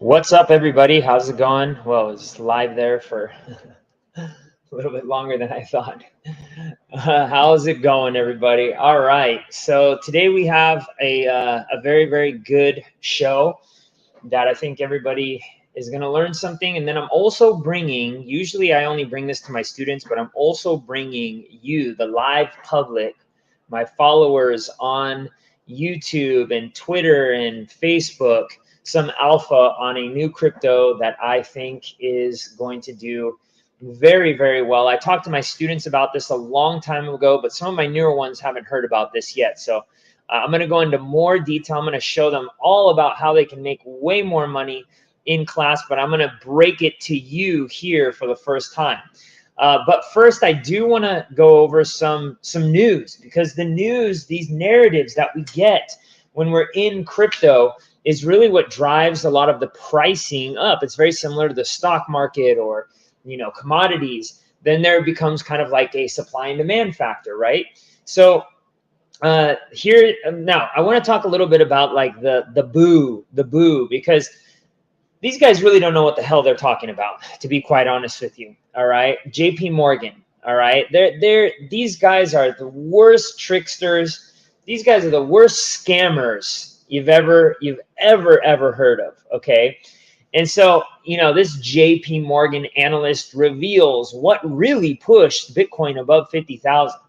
What's up, everybody? How's it going? Well, it's live there for a little bit longer than I thought. How's it going, everybody? All right. So today we have a very, very good show that I think everybody is going to learn something. And then I'm also bringing, usually I only bring this to my students, but I'm also bringing you, the live public, my followers on YouTube and Twitter and Facebook, some alpha on a new crypto that I think is going to do very, very well. I talked to my students about this a long time ago, but some of my newer ones haven't heard about this yet. So I'm going to go into more detail. I'm going to show them all about how they can make way more money in class, but I'm going to break it to you here for the first time. But first, I do want to go over some news, because the news, these narratives that we get when we're in crypto, is really what drives a lot of the pricing up. It's very similar to the stock market or, commodities. Then there becomes kind of like a supply and demand factor, right? So here now, I want to talk a little bit about like the boo, because these guys really don't know what the hell they're talking about, to be quite honest with you. All right, JP Morgan. All right, these guys are the worst tricksters. These guys are the worst scammers you've ever heard of. Okay. And so, this JP Morgan analyst reveals what really pushed Bitcoin above 50,000.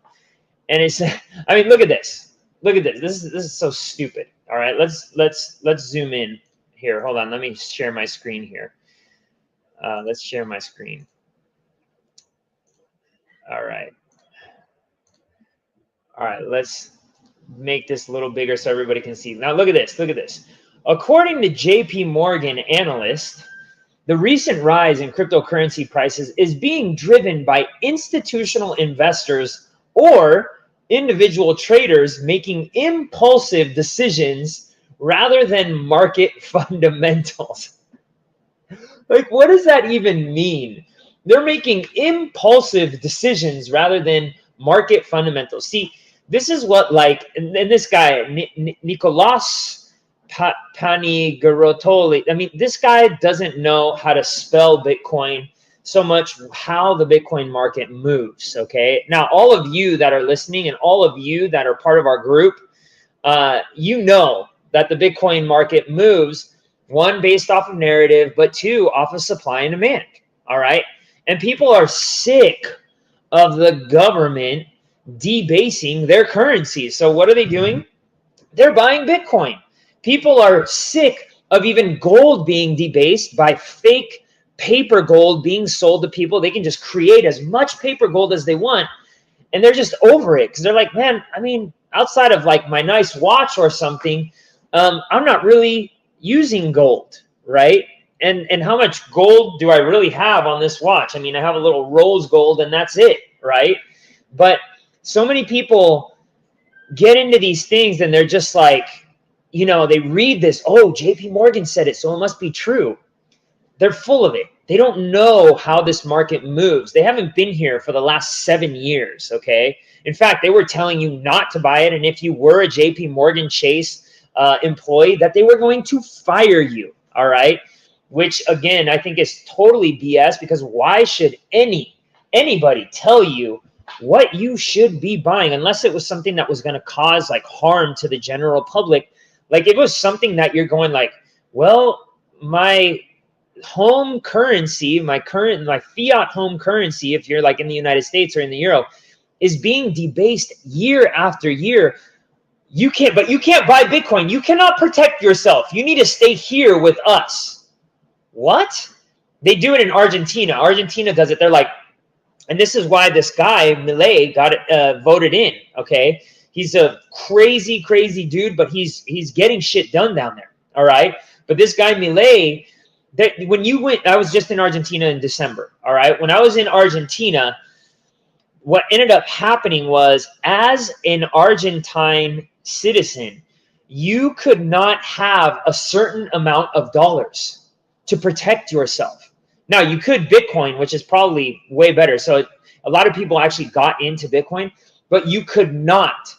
And it's, I mean, look at this. Look at this. This is so stupid. All right, let's zoom in here. Hold on. Let me share my screen here. Let's share my screen. All right. All right, let's make this a little bigger so everybody can see. Now look at this. Look at this. According to JP Morgan analyst, the recent rise in cryptocurrency prices is being driven by institutional investors or individual traders making impulsive decisions rather than market fundamentals. Like, what does that even mean? They're making impulsive decisions rather than market fundamentals. See, this is what, like, and this guy, Nicolas Panigarotoli, I mean, this guy doesn't know how to spell Bitcoin so much how the Bitcoin market moves, okay? Now, all of you that are listening and all of you that are part of our group, you know that the Bitcoin market moves, one, based off of narrative, but two, off of supply and demand, all right? And people are sick of the government debasing their currencies. So what are they doing? They're buying Bitcoin. People are sick of even gold being debased by fake paper gold being sold to people. They can just create as much paper gold as they want, and they're just over it, because they're like, man, I mean, outside of like my nice watch or something, I'm not really using gold, right? And how much gold do I really have on this watch? I mean, I have a little rose gold and that's it, right? But so many people get into these things and they're just like, they read this, oh, JP Morgan said it, so it must be true. They're full of it. They don't know how this market moves. They haven't been here for the last 7 years, okay? In fact, they were telling you not to buy it, and if you were a JP Morgan Chase employee, that they were going to fire you, all right? Which, again, I think is totally BS, because why should anybody tell you what you should be buying, unless it was something that was going to cause like harm to the general public? Like, it was something that you're going like, well, my home currency, my fiat home currency, if you're like in the United States or in the euro, is being debased year after year. You can't buy Bitcoin. You cannot protect yourself. You need to stay here with us. What? They do it in Argentina. Argentina does it. They're like, and this is why this guy, Milei, got voted in, okay? He's a crazy, crazy dude, but he's getting shit done down there, all right? But this guy, Milei, when you went, I was just in Argentina in December, all right? When I was in Argentina, what ended up happening was, as an Argentine citizen, you could not have a certain amount of dollars to protect yourself. Now, you could Bitcoin, which is probably way better. So a lot of people actually got into Bitcoin, but you could not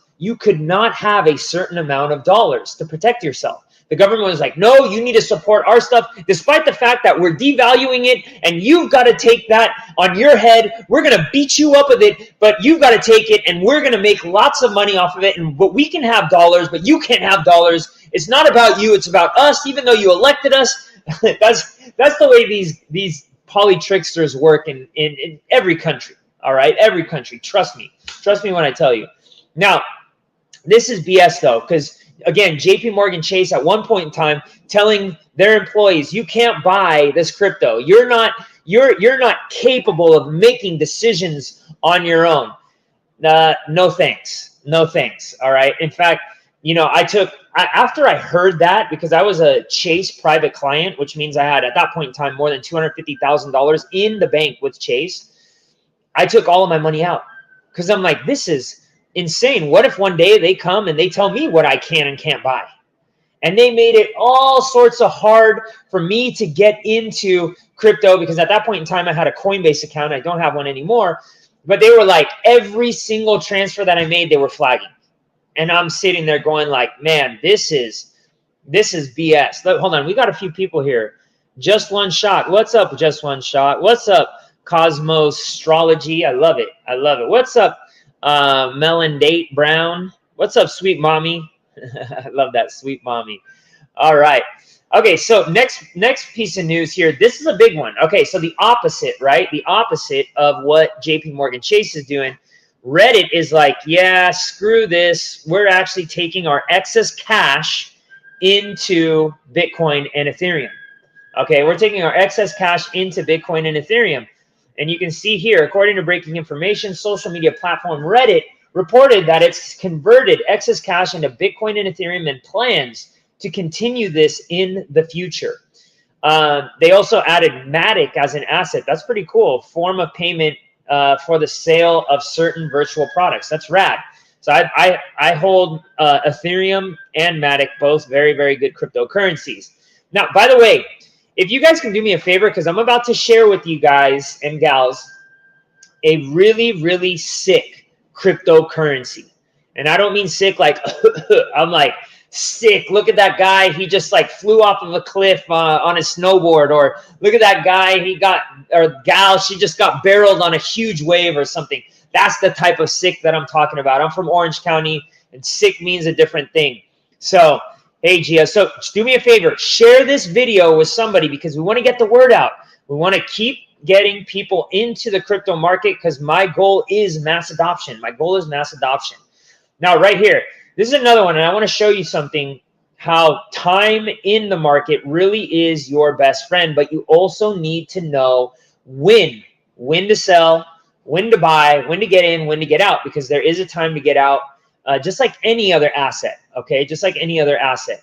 have a certain amount of dollars to protect yourself. The government was like, no, you need to support our stuff, despite the fact that we're devaluing it and you've got to take that on your head. We're going to beat you up with it, but you've got to take it, and we're going to make lots of money off of it. But we can have dollars, but you can't have dollars. It's not about you. It's about us, even though you elected us. That's the way these poly tricksters work in every country. All right, every country. Trust me when I tell you. Now, this is BS though, because again, JP Morgan Chase at one point in time telling their employees, you can't buy this crypto. You're not capable of making decisions on your own. No thanks. No thanks. All right. In fact, after I heard that, because I was a Chase private client, which means I had at that point in time more than $250,000 in the bank with Chase, I took all of my money out because I'm like, this is insane. What if one day they come and they tell me what I can and can't buy? And they made it all sorts of hard for me to get into crypto, because at that point in time I had a Coinbase account. I don't have one anymore. But they were like, every single transfer that I made, they were flagging. And I'm sitting there going like, man, this is BS. Look, hold on. We got a few people here. Just One Shot. What's up, Just One Shot? What's up, Cosmos Astrology? I love it. I love it. What's up, Melon Date Brown? What's up, Sweet Mommy? I love that, Sweet Mommy. All right. Okay, so next piece of news here. This is a big one. Okay, so the opposite, right? The opposite of what JP Morgan Chase is doing. Reddit is like, yeah, screw this. We're actually taking our excess cash into Bitcoin and Ethereum. Okay, we're taking our excess cash into Bitcoin and Ethereum. And you can see here, according to breaking information, social media platform Reddit reported that it's converted excess cash into Bitcoin and Ethereum and plans to continue this in the future. They also added Matic as an asset. That's pretty cool. Form of payment for the sale of certain virtual products. That's rad. So I hold Ethereum and Matic, both very, very good cryptocurrencies. Now, by the way, if you guys can do me a favor, because I'm about to share with you guys and gals a really, really sick cryptocurrency. And I don't mean sick like, I'm like, sick. Look at that guy. He just like flew off of a cliff on his snowboard. Or look at that guy. Or gal, she just got barreled on a huge wave or something. That's the type of sick that I'm talking about. I'm from Orange County, and sick means a different thing. So, hey, Gia, so do me a favor. Share this video with somebody, because we want to get the word out. We want to keep getting people into the crypto market, because my goal is mass adoption. My goal is mass adoption. Now, right here, this is another one, and I want to show you something, how time in the market really is your best friend, but you also need to know when to sell, when to buy, when to get in, when to get out, because there is a time to get out, just like any other asset, okay? Just like any other asset.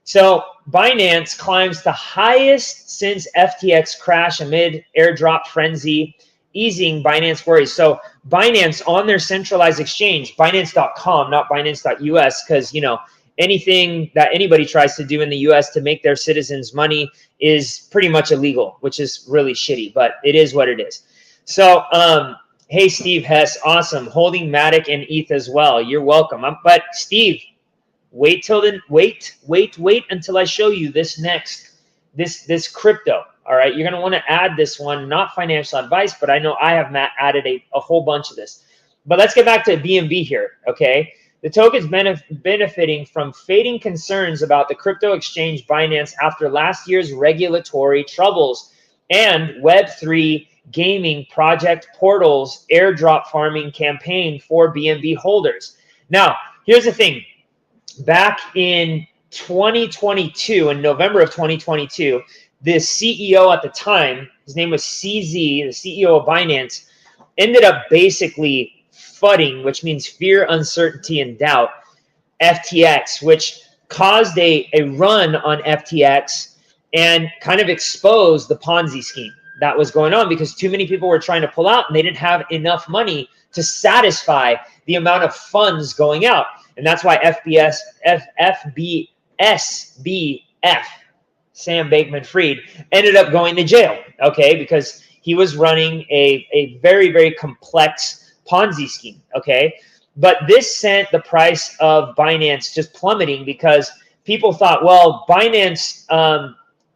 So Binance climbs to highest since FTX crash amid airdrop frenzy, easing Binance worries. So Binance on their centralized exchange, Binance.com, not Binance.us, because, you know, anything that anybody tries to do in the US to make their citizens money is pretty much illegal, which is really shitty, but it is what it is. So, hey, Steve Hess, awesome. Holding Matic and ETH as well. You're welcome. But Steve, wait until I show you this next, this crypto. All right, you're going to want to add this one, not financial advice, but I know I have added a whole bunch of this. But let's get back to BNB here, okay? The token's benefiting from fading concerns about the crypto exchange Binance after last year's regulatory troubles and Web3 gaming project portals airdrop farming campaign for BNB holders. Now, here's the thing. Back in 2022, in November of 2022, the CEO at the time, his name was CZ, the CEO of Binance, ended up basically FUDing, which means fear, uncertainty, and doubt, FTX, which caused a run on FTX and kind of exposed the Ponzi scheme that was going on, because too many people were trying to pull out and they didn't have enough money to satisfy the amount of funds going out. And that's why FBSBF, Sam Bankman-Fried, ended up going to jail, okay, because he was running a very, very complex Ponzi scheme, okay? But this sent the price of Binance just plummeting, because people thought, well, Binance,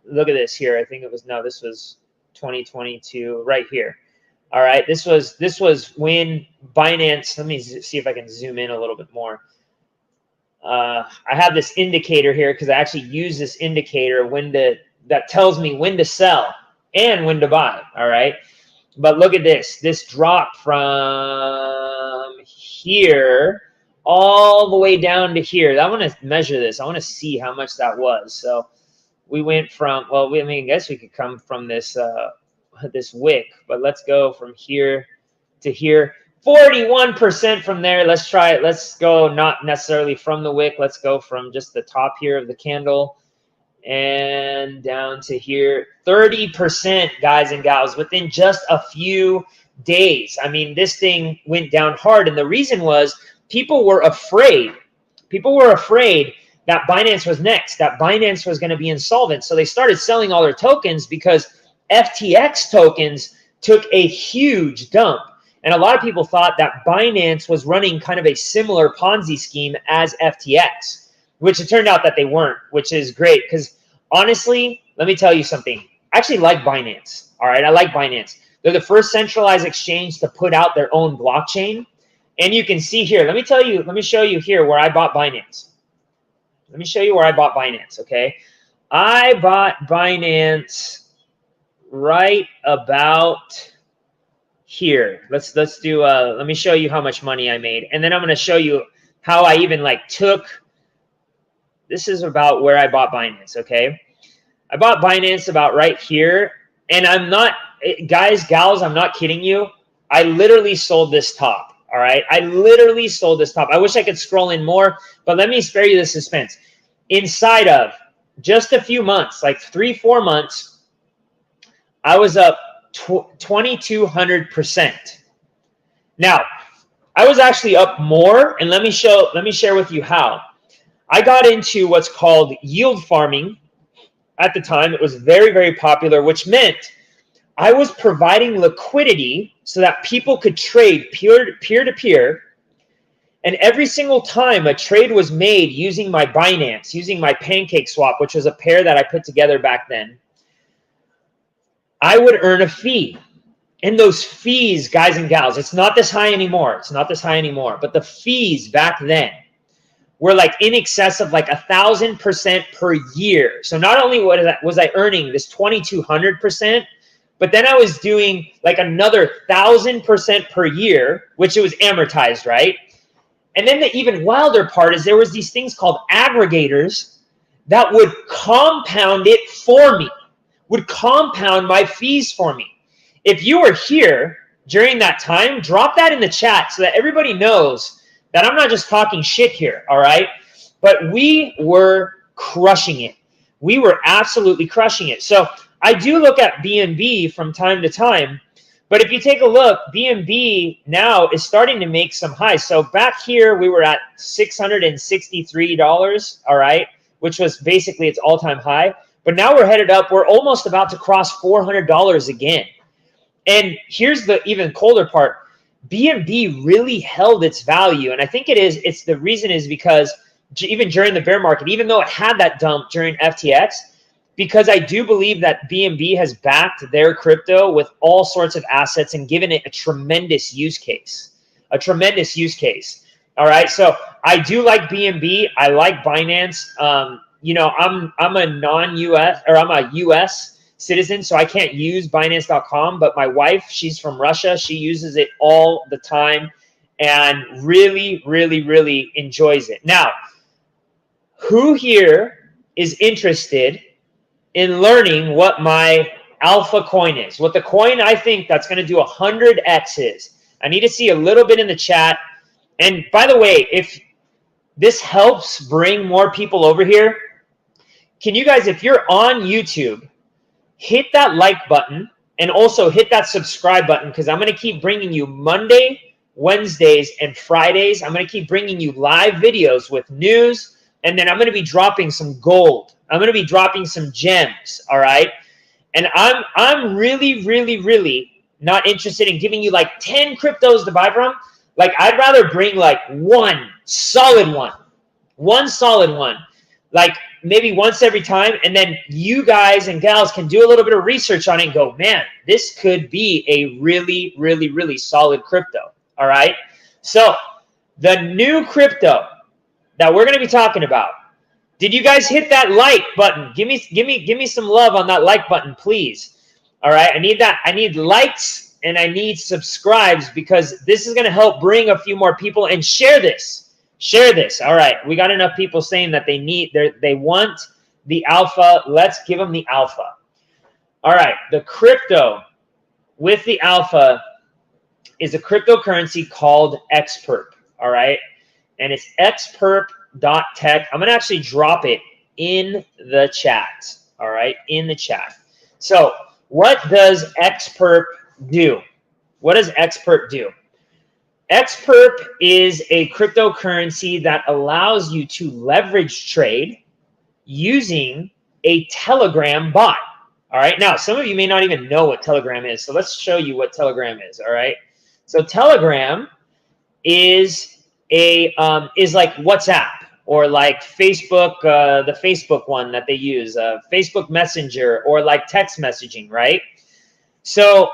look at this here. I think it was, no, this was 2022 right here. All right, this was when Binance, let me see if I can zoom in a little bit more. I have this indicator here because I actually use this indicator that tells me when to sell and when to buy. All right, but look at this drop from here all the way down to here. I want to measure this. I want to see how much that was. So we went from, well, I mean, I guess we could come from this this wick, but let's go from here to here. 41% from there. Let's try it. Let's go not necessarily from the wick. Let's go from just the top here of the candle and down to here. 30%, guys and gals, within just a few days. I mean, this thing went down hard, and the reason was people were afraid. People were afraid that Binance was next, that Binance was going to be insolvent. So they started selling all their tokens because FTX tokens took a huge dump. And a lot of people thought that Binance was running kind of a similar Ponzi scheme as FTX, which it turned out that they weren't, which is great. Because honestly, let me tell you something. I actually like Binance. All right, I like Binance. They're the first centralized exchange to put out their own blockchain. And you can see here, let me show you here where I bought Binance. Let me show you where I bought Binance, okay? I bought Binance right about here. Let's do let me show you how much money I made, and then I'm going to show you how I even took. This is about where I bought Binance, okay? I bought Binance about right here, and I'm not, guys, gals, I'm not kidding you. I literally sold this top. All right, I literally sold this top. I wish I could scroll in more, but let me spare you the suspense. Inside of just a few months, like 3-4 months, I was up 2,200%. Now, I was actually up more, and let me share with you how. I got into what's called yield farming. At the time, it was very, very popular, which meant I was providing liquidity so that people could trade peer-to-peer. And every single time a trade was made using my Binance, using my Pancake Swap, which was a pair that I put together back then, I would earn a fee. And those fees, guys and gals, it's not this high anymore. It's not this high anymore. But the fees back then were in excess of 1,000% per year. So not only was I earning this 2,200%, but then I was doing another 1,000% per year, which it was amortized, right? And then the even wilder part is there was these things called aggregators that would compound it for me, would compound my fees for me. If you were here during that time, drop that in the chat so that everybody knows that I'm not just talking shit here, all right? But we were crushing it. We were absolutely crushing it. So I do look at BNB from time to time, but if you take a look, BNB now is starting to make some highs. So back here, we were at $663, all right, which was basically its all-time high. But now we're headed up. We're almost about to cross $400 again. And here's the even colder part. BNB really held its value. And I think it's the reason is because even during the bear market, even though it had that dump during FTX, because I do believe that BNB has backed their crypto with all sorts of assets and given it a tremendous use case, All right. So I do like BNB. I like Binance. I'm a non-US or I'm a US citizen, so I can't use Binance.com. But my wife, she's from Russia. She uses it all the time and really, really, really enjoys it. Now, who here is interested in learning what my alpha coin is, what the coin I think that's going to do 100x is? I need to see a little bit in the chat. And by the way, if this helps bring more people over here, can you guys, if you're on YouTube, hit that like button and also hit that subscribe button, because I'm going to keep bringing you Monday, Wednesdays, and Fridays. I'm going to keep bringing you live videos with news, and then I'm going to be dropping some gold. I'm going to be dropping some gems, all right? And I'm really, really, really not interested in giving you 10 cryptos to buy from. I'd rather bring one solid one. like maybe once every time, and then you guys and gals can do a little bit of research on it and go, man, this could be a really, really, really solid crypto. All right. So the new crypto that we're going to be talking about. Did you guys hit that like button? Give me some love on that like button, please. All right. I need that. I need likes and I need subscribes, because this is going to help bring a few more people, and share this. Share this. All right. We got enough people saying that they want the alpha. Let's give them the alpha. All right. The crypto with the alpha is a cryptocurrency called XPERP. All right. And it's XPERP.tech. I'm going to actually drop it in the chat. All right. In the chat. So what does XPERP do? What does XPERP do? XPERP is a cryptocurrency that allows you to leverage trade using a Telegram bot. All right. Now, some of you may not even know what Telegram is. So let's show you what Telegram is. All right. So Telegram is like WhatsApp, or like Facebook, the Facebook one that they use, Facebook Messenger, or like text messaging, right? So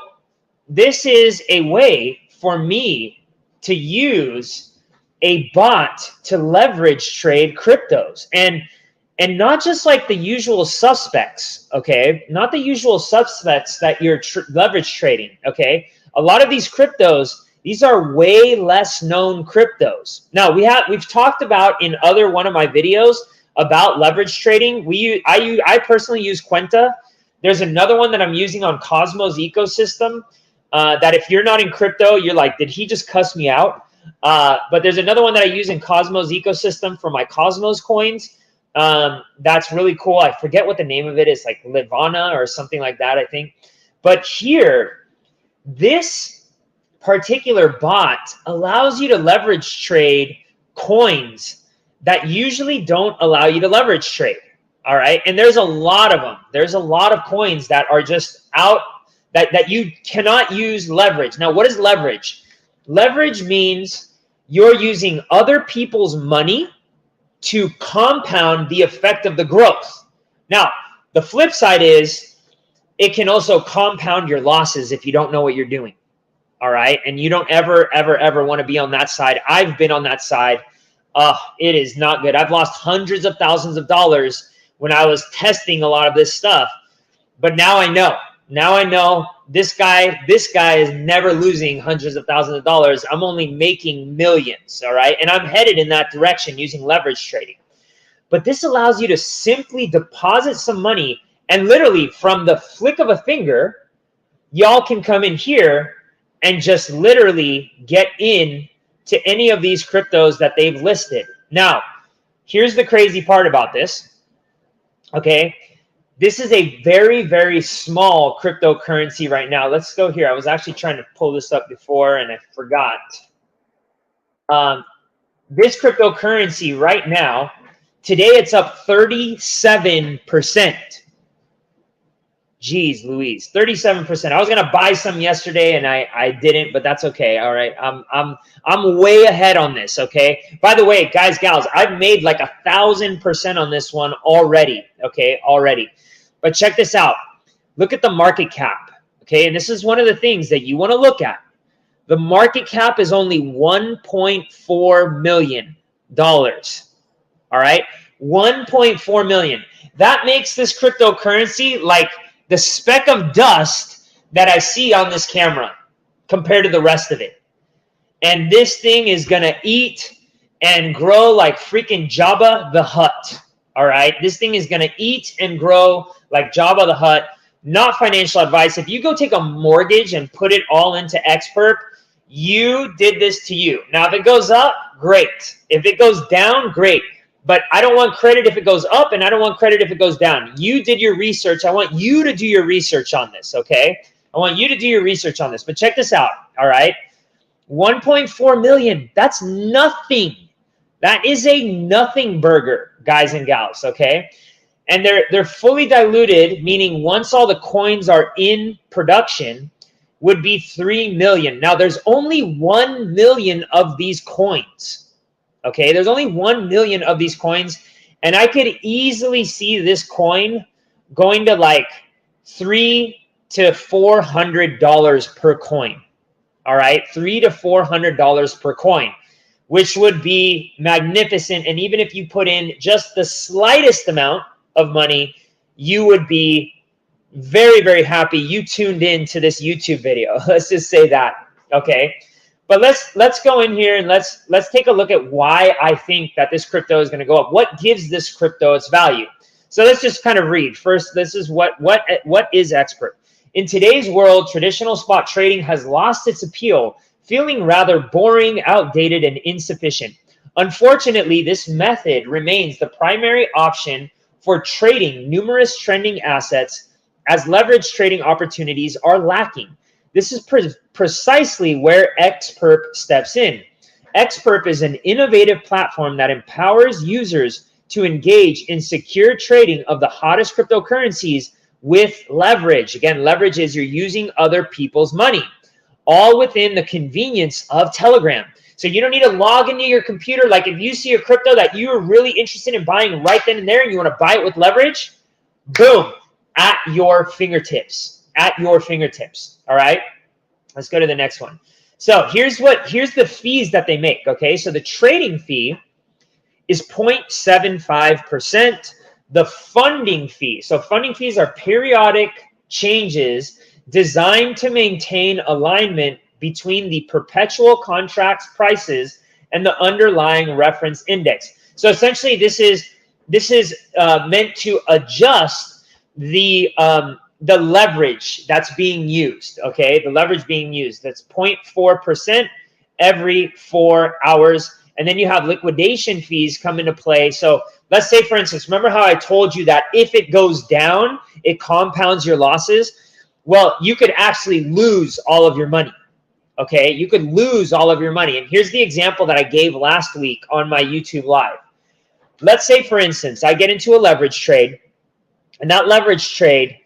this is a way for me to use a bot to leverage trade cryptos, and not just like the usual suspects, okay? Not the usual suspects that you're leverage trading, okay? A lot of these cryptos, these are way less known cryptos. Now, we've talked about in one of my videos about leverage trading. I personally use Quenta. There's another one that I'm using on Cosmos ecosystem that if you're not in crypto, you're like, did he just cuss me out? But there's another one that I use in Cosmos ecosystem for my Cosmos coins. That's really cool. I forget what the name of it is, like Livana or something like that, I think. But here, this particular bot allows you to leverage trade coins that usually don't allow you to leverage trade. All right. And there's a lot of them. There's a lot of coins that are just out that you cannot use leverage. Now, what is leverage? Leverage means you're using other people's money to compound the effect of the growth. Now, the flip side is it can also compound your losses if you don't know what you're doing. All right. And you don't ever want to be on that side. I've been on that side. It is not good. I've lost hundreds of thousands of dollars when I was testing a lot of this stuff. But now I know. Now I know this guy is never losing hundreds of thousands of dollars. I'm only making millions. All right. And I'm headed in that direction using leverage trading. But this allows you to simply deposit some money, and literally from the flick of a finger, y'all can come in here and just literally get in to any of these cryptos that they've listed. Now, here's the crazy part about this, okay? This is a very, very small cryptocurrency right now. Let's go here. I was actually trying to pull this up before and I forgot. This cryptocurrency right now, today it's up 37%. Jeez Louise, 37%. I was gonna buy some yesterday and I didn't, but that's okay. All right, I'm way ahead on this. Okay. By the way, guys, gals, I've made like 1,000% on this one already. Okay, already. But check this out. Look at the market cap. Okay, and this is one of the things that you want to look at. The market cap is only $1.4 million. All right, 1.4 million. That makes this cryptocurrency like the speck of dust that I see on this camera compared to the rest of it. And this thing is going to eat and grow like freaking Jabba the Hutt. All right. This thing is going to eat and grow like Jabba the Hutt. Not financial advice. If you go take a mortgage and put it all into XPERP, you did this to you. Now, if it goes up, great. If it goes down, great. But I don't want credit if it goes up, and I don't want credit if it goes down. You did your research. I want you to do your research on this, okay? I want you to do your research on this. But check this out, all right? 1.4 million, that's nothing. That is a nothing burger, guys and gals, okay? And they're fully diluted, meaning once all the coins are in production, would be 3 million. Now, there's only 1 million of these coins. Okay, there's only 1 million of these coins, And I could easily see this coin going to like $300 to $400 per coin. All right, $300 to $400 per coin, which would be magnificent. And even if you put in just the slightest amount of money, you would be very, very happy you tuned in to this YouTube video. Let's just say that, okay? But let's go in here and let's take a look at why I think that this crypto is going to go up. What gives this crypto its value? So let's just kind of read. First, this is what is XPERP. In today's world, traditional spot trading has lost its appeal, feeling rather boring, outdated, and insufficient. Unfortunately, this method remains the primary option for trading numerous trending assets, as leverage trading opportunities are lacking. This is precisely where XPERP steps in. XPERP is an innovative platform that empowers users to engage in secure trading of the hottest cryptocurrencies with leverage. Again, leverage is you're using other people's money, all within the convenience of Telegram. So you don't need to log into your computer. Like if you see a crypto that you're really interested in buying right then and there and you want to buy it with leverage, boom, at your fingertips, all right? Let's go to the next one. So here's the fees that they make, okay? So the trading fee is 0.75%. The funding fee, so funding fees are periodic changes designed to maintain alignment between the perpetual contract's prices and the underlying reference index. So essentially, this is meant to adjust the leverage that's being used. Okay, the leverage being used. That's 0.4% every 4 hours. And then you have liquidation fees come into play. So let's say, for instance, remember how I told you that if it goes down, it compounds your losses? Well, you could actually lose all of your money, okay? You could lose all of your money. And here's the example that I gave last week on my YouTube Live. Let's say, for instance, I get into a leverage trade, and that leverage trade,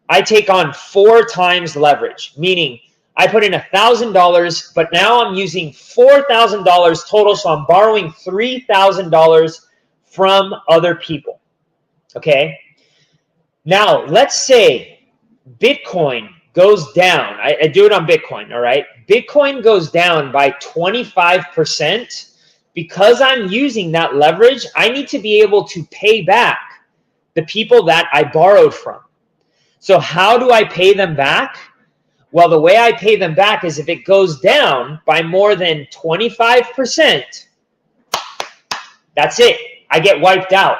I take on 4 times leverage, meaning I put in $1,000, but now I'm using $4,000 total, so I'm borrowing $3,000 from other people, okay? Now, let's say Bitcoin goes down. I do it on Bitcoin, all right? Bitcoin goes down by 25%. Because I'm using that leverage, I need to be able to pay back the people that I borrowed from. So how do I pay them back? Well, the way I pay them back is if it goes down by more than 25%, that's it. I get wiped out.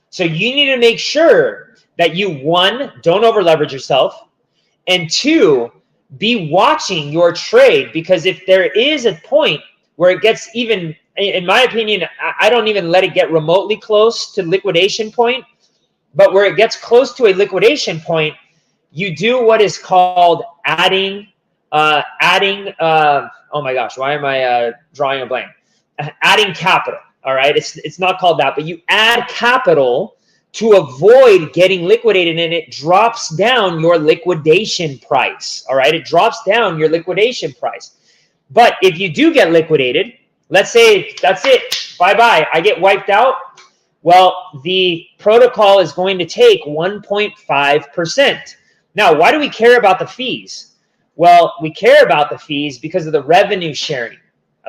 So you need to make sure that you, 1, don't over leverage yourself, and 2, be watching your trade, because if there is a point where it gets even, in my opinion, I don't even let it get remotely close to liquidation point, but where it gets close to a liquidation point, you do what is called adding, oh my gosh, why am I drawing a blank? Adding capital, all right? It's not called that, but you add capital to avoid getting liquidated, and it drops down your liquidation price, all right? It drops down your liquidation price. But if you do get liquidated, let's say that's it, bye-bye, I get wiped out, well, the protocol is going to take 1.5%. Now, why do we care about the fees? Well, we care about the fees because of the revenue sharing,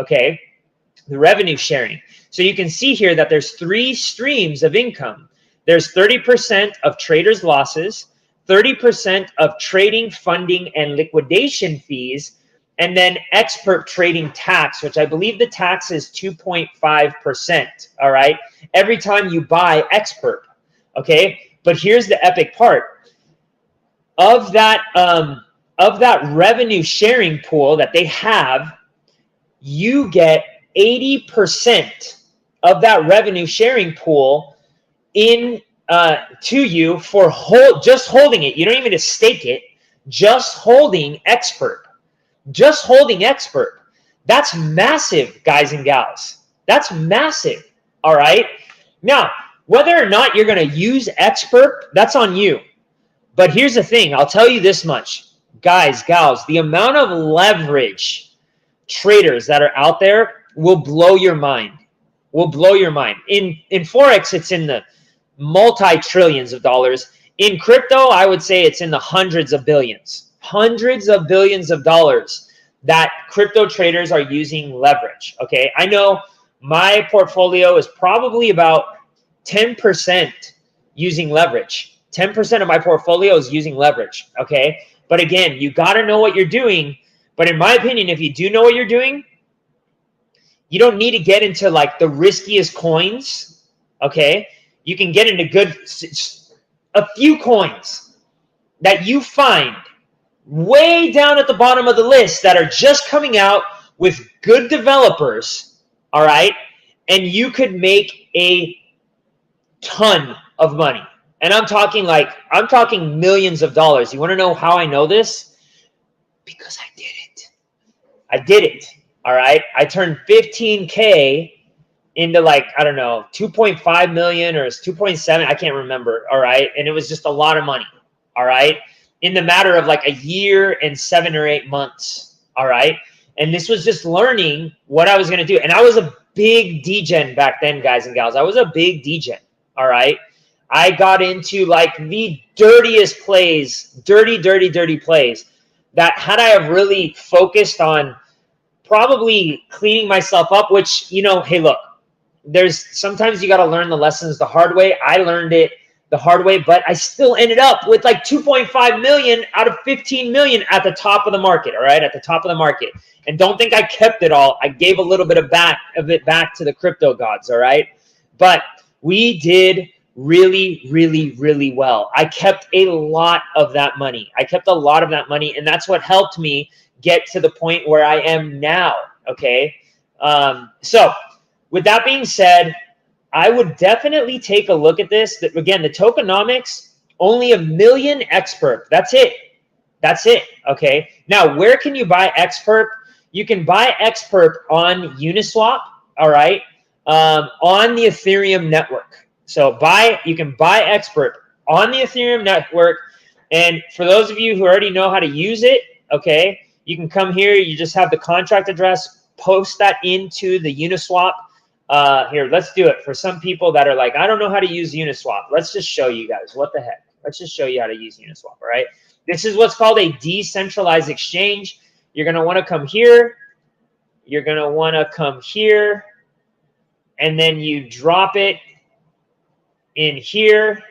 okay? The revenue sharing. So you can see here that there's 3 streams of income. There's 30% of traders' losses, 30% of trading, funding, and liquidation fees, and then XPERP trading tax, which I believe the tax is 2.5%, all right? Every time you buy XPERP, okay? But here's the epic part. Of that revenue sharing pool that they have, you get 80% of that revenue sharing pool in to you for just holding it. You don't even need to stake it, just holding XPERP. Just holding XPERP. That's massive, guys and gals. That's massive, all right? Now, whether or not you're going to use XPERP, that's on you. But here's the thing. I'll tell you this much. Guys, gals, the amount of leverage traders that are out there will blow your mind. will blow your mind. In Forex, it's in the multi-trillions of dollars. In crypto, I would say it's in the hundreds of billions of dollars that crypto traders are using leverage. Okay, I know my portfolio is probably about 10% using leverage. 10% of my portfolio is using leverage. Okay, but again, you got to know what you're doing. But in my opinion, if you do know what you're doing, you don't need to get into like the riskiest coins. Okay, you can get into a few coins that you find way down at the bottom of the list that are just coming out with good developers, all right? And you could make a ton of money. And I'm talking millions of dollars. You want to know how I know this? Because I did it. All right? I turned 15K into like, I don't know, 2.5 million or it's 2.7, I can't remember, all right? And it was just a lot of money, all right? In the matter of like a year and 7 or 8 months, all right? And this was just learning what I was going to do. And I was a big degen back then, guys and gals. I was a big degen, all right? I got into like the dirtiest plays, dirty plays that had I have really focused on probably cleaning myself up, which, you know, hey, look, sometimes you got to learn the lessons the hard way. I learned it the hard way, but I still ended up with like 2.5 million out of 15 million at the top of the market. All right. At the top of the market. And don't think I kept it all. I gave a little bit of it back to the crypto gods. All right. But we did really well. I kept a lot of that money. And that's what helped me get to the point where I am now. Okay. So with that being said, I would definitely take a look at this. Again, the tokenomics, only 1 million XPERP. That's it. Okay. Now, where can you buy XPERP? You can buy XPERP on Uniswap. All right. On the Ethereum network. So you can buy XPERP on the Ethereum network. And for those of you who already know how to use it, okay, you can come here. You just have the contract address, post that into the Uniswap. Here, let's do it. For some people that are like, I don't know how to use Uniswap. Let's just show you guys. What the heck? Let's just show you how to use Uniswap, all right? This is what's called a decentralized exchange. You're going to want to come here. You're going to want to come here. And then you drop it in here.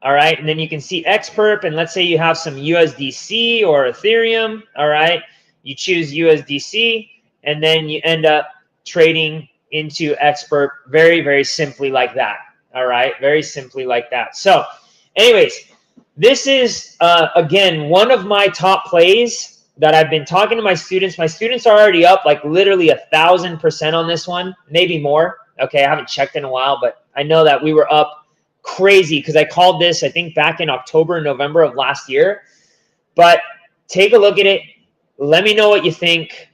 All right, and then you can see XPERP, and let's say you have some USDC or Ethereum, all right? You choose USDC, and then you end up trading into XPERP very simply like that, all right? Very simply like that. So anyways, this is, again, one of my top plays that I've been talking to my students. My students are already up like literally 1,000% on this one, maybe more. Okay, I haven't checked in a while, but I know that we were up crazy because I called this, I think, back in October and November of last year. But take a look at it. Let me know what you think.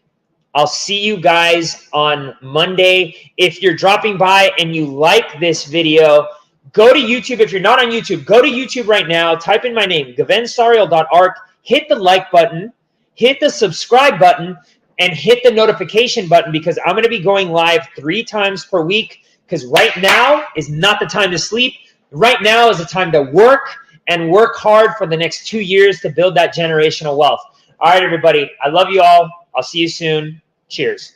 I'll see you guys on Monday. If you're dropping by and you like this video, go to YouTube. If you're not on YouTube, go to YouTube right now. Type in my name, gavensarial.arc. Hit the like button. Hit the subscribe button. And hit the notification button because I'm going to be going live 3 times per week because right now is not the time to sleep. Right now is the time to work and work hard for the next 2 years to build that generational wealth. All right, everybody. I love you all. I'll see you soon. Cheers.